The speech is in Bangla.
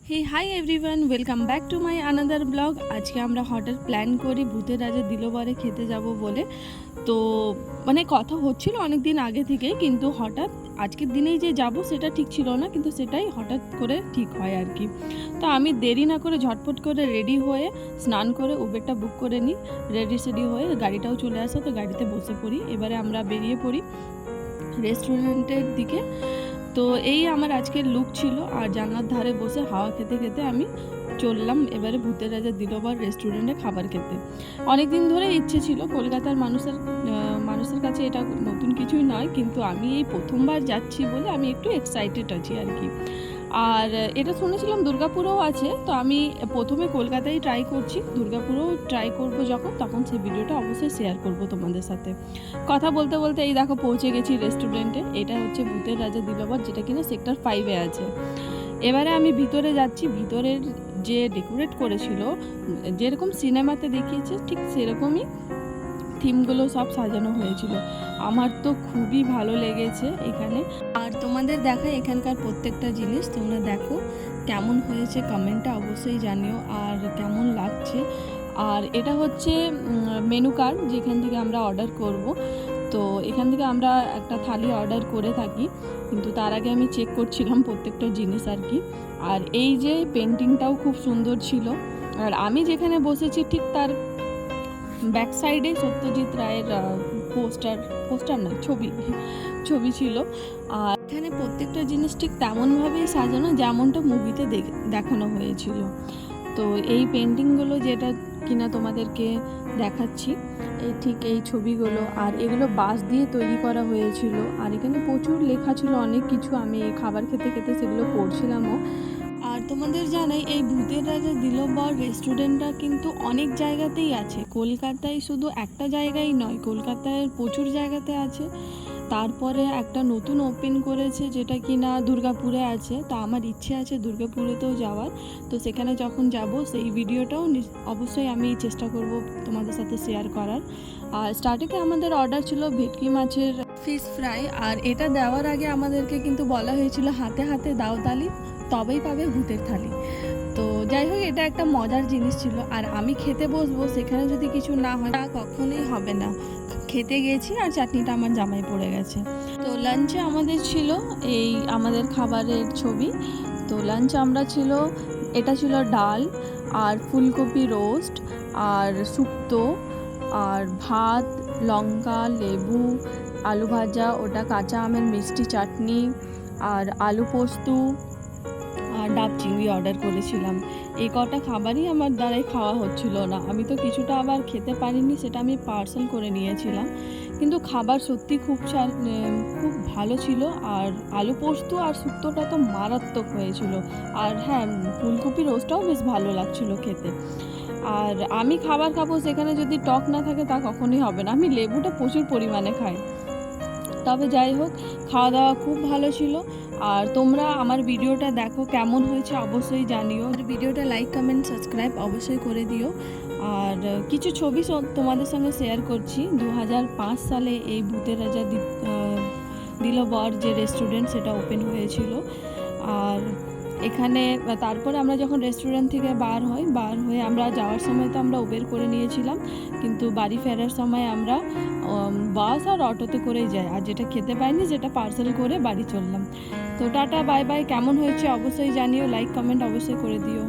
Hey hi everyone, welcome back to my another blog. আজকে আমরা হঠাৎ প্ল্যান করি ভূতের রাজা দিলবরে খেতে যাব বলে। তো কথা হচ্ছিল অনেক দিন আগে থেকে, কিন্তু হঠাৎ আজকের দিনেই যে যাব সেটা ঠিক ছিল না, কিন্তু সেটাই হঠাৎ করে ঠিক হয় আর কি। তো আমি দেরি না করে ঝটপট করে রেডি হয়ে স্নান করে উবেরটা বুক করে নিই। রেডি সেডি হয়ে গাড়িটাও চলে আসে, তো গাড়িতে বসে পড়ি। এবারে আমরা বেরিয়ে পড়ি রেস্টুরেন্টের দিকে। তো এই আমার আজকের লুক ছিল, আর জানলার ধারে বসে হাওয়া খেতে খেতে আমি চললাম এবারে ভূতের রাজা দিলবর রেস্টুরেন্টে খাবার খেতে। অনেক দিন ধরে ইচ্ছে ছিল, কলকাতার মানুষের কাছে এটা নতুন কিছুই নয়, কিন্তু আমি এই প্রথমবার যাচ্ছি বলে আমি একটু এক্সাইটেড আছি আর কি। আর এটা শুনেছিলাম দুর্গাপুরেও আছে, তো আমি প্রথমে কলকাতায় ট্রাই করছি, দুর্গাপুরেও ট্রাই করব যখন, তখন সেই ভিডিওটা অবশ্যই শেয়ার করব তোমাদের সাথে। কথা বলতে বলতে এই দেখো পৌঁছে গেছি রেস্টুরেন্টে। এটা হচ্ছে ভূতের রাজা দিলবর, যেটা কিনা সেক্টর 5-এ আছে। এবারে আমি ভিতরে যাচ্ছি। ভিতরের যে ডেকোরেট করেছিল, যেরকম সিনেমাতে দেখিয়েছে ঠিক সেরকমই থিমগুলো সব সাজানো হয়েছিল। আমার তো খুবই ভালো লেগেছে এখানে। আর তোমাদের দেখায় এখানকার প্রত্যেকটা জিনিস, তোমরা দেখো কেমন হয়েছে, কমেন্টটা অবশ্যই জানিও আর কেমন লাগছে। আর এটা হচ্ছে মেনু কার্ড, যেখান থেকে আমরা অর্ডার করব। তো এখান থেকে আমরা একটা থালি অর্ডার করে থাকি, কিন্তু তার আগে আমি চেক করছিলাম প্রত্যেকটা জিনিস আর কি। আর এই যে পেন্টিংটাও খুব সুন্দর ছিল। আর আমি যেখানে বসেছি ঠিক তার ব্যাক সাইডে সত্যজিৎ রায়ের পোস্টার নয়, ছবি ছিল। আর এখানে প্রত্যেকটা জিনিস ঠিক তেমনভাবেই সাজানো যেমনটা মুভিতে দেখানো হয়েছিল। তো এই পেন্টিংগুলো যেটা কিনা তোমাদেরকে দেখাচ্ছি, ঠিক এই ছবিগুলো, আর এগুলো বাঁশ দিয়ে তৈরি করা হয়েছিল। আর এখানে প্রচুর লেখা ছিল অনেক কিছু, আমি খাবার খেতে খেতে সেগুলো পড়ছিলামও। আর তোমাদের জানাই এই ভূতের রাজা দিলবর রেস্টুরেন্টটা কিন্তু অনেক জায়গাতেই আছে, কলকাতায় শুধু একটা জায়গায় নয়, কলকাতায় প্রচুর জায়গাতে আছে। তারপরে একটা নতুন ওপেন করেছে যেটা কি না দুর্গাপুরে আছে। তা আমার ইচ্ছে আছে দুর্গাপুরেতেও যাওয়ার। তো সেখানে যখন যাব সেই ভিডিওটাও অবশ্যই আমি চেষ্টা করব তোমাদের সাথে শেয়ার করার। আর স্টার্টিংয়ে আমাদের অর্ডার ছিল ভেটকি মাছের ফিশ ফ্রাই, আর এটা দেওয়ার আগে আমাদেরকে কিন্তু বলা হয়েছিল হাতে হাতে দাও তালি, তবেই পাবে ভূতের থালি। তো যাই হোক, এটা একটা মজার জিনিস ছিল। আর আমি খেতে বসবো, সেখানে যদি কিছু না হয় তা কখনোই হবে না। খেতে গেছি আর চাটনিটা আমার জামাই পড়ে গেছে। তো লাঞ্চে আমাদের ছিল এই আমাদের খাবারের ছবি। তো লাঞ্চ এটা ছিল ডাল আর ফুলকপি রোস্ট আর শুক্তো আর ভাত, লঙ্কা, লেবু, আলু ভাজা, ওটা কাঁচা আমের মিষ্টি চাটনি, আর আলু পোস্ত আর ডাব চিংড়ি অর্ডার করেছিলাম। এই কটা খাবারই আমার দ্বারাই খাওয়া হচ্ছিল না। আমি তো কিছুটা আবার খেতে পারিনি, সেটা আমি পার্সেল করে নিয়েছিলাম। কিন্তু খাবার সত্যি খুব ভালো ছিল। আর আলু পোস্ত আর শুক্তোটা তো মারাত্মক হয়েছিল। আর হ্যাঁ, ফুলকপি রোস্টটাও বেশ ভালো লাগছিল খেতে। আর আমি খাবার খাবো, সেখানে যদি টক না থাকে তা কখনোই হবে না। আমি লেবুটা প্রচুর পরিমাণে খাই। তবে যাই হোক, খাওয়া দাওয়া খুব ভালো ছিল। আর তোমরা আমার ভিডিওটা দেখো, কেমন হয়েছে অবশ্যই জানিও। ভিডিওটা লাইক, কমেন্ট, সাবস্ক্রাইব অবশ্যই করে দিও। আর কিছু ছবি তোমাদের সঙ্গে শেয়ার করছি। 2005 সালে এই ভূতের রাজা দিলবর যে রেস্টুরেন্ট, সেটা ওপেন হয়েছিল। আর এখানে তারপরে আমরা যখন রেস্টুরেন্ট থেকে বার হয়ে আমরা যাওয়ার সময় তো আমরা উবের করে নিয়েছিলাম, কিন্তু বাড়ি ফেরার সময় আমরা বাস আর অটোতে করেই যাই। আর যেটা খেতে পাইনি সেটা পার্সেল করে বাড়ি চললাম। তো টাটা, বাই বাই। কেমন হয়েছে অবশ্যই জানিও, লাইক কমেন্ট অবশ্যই করে দিও।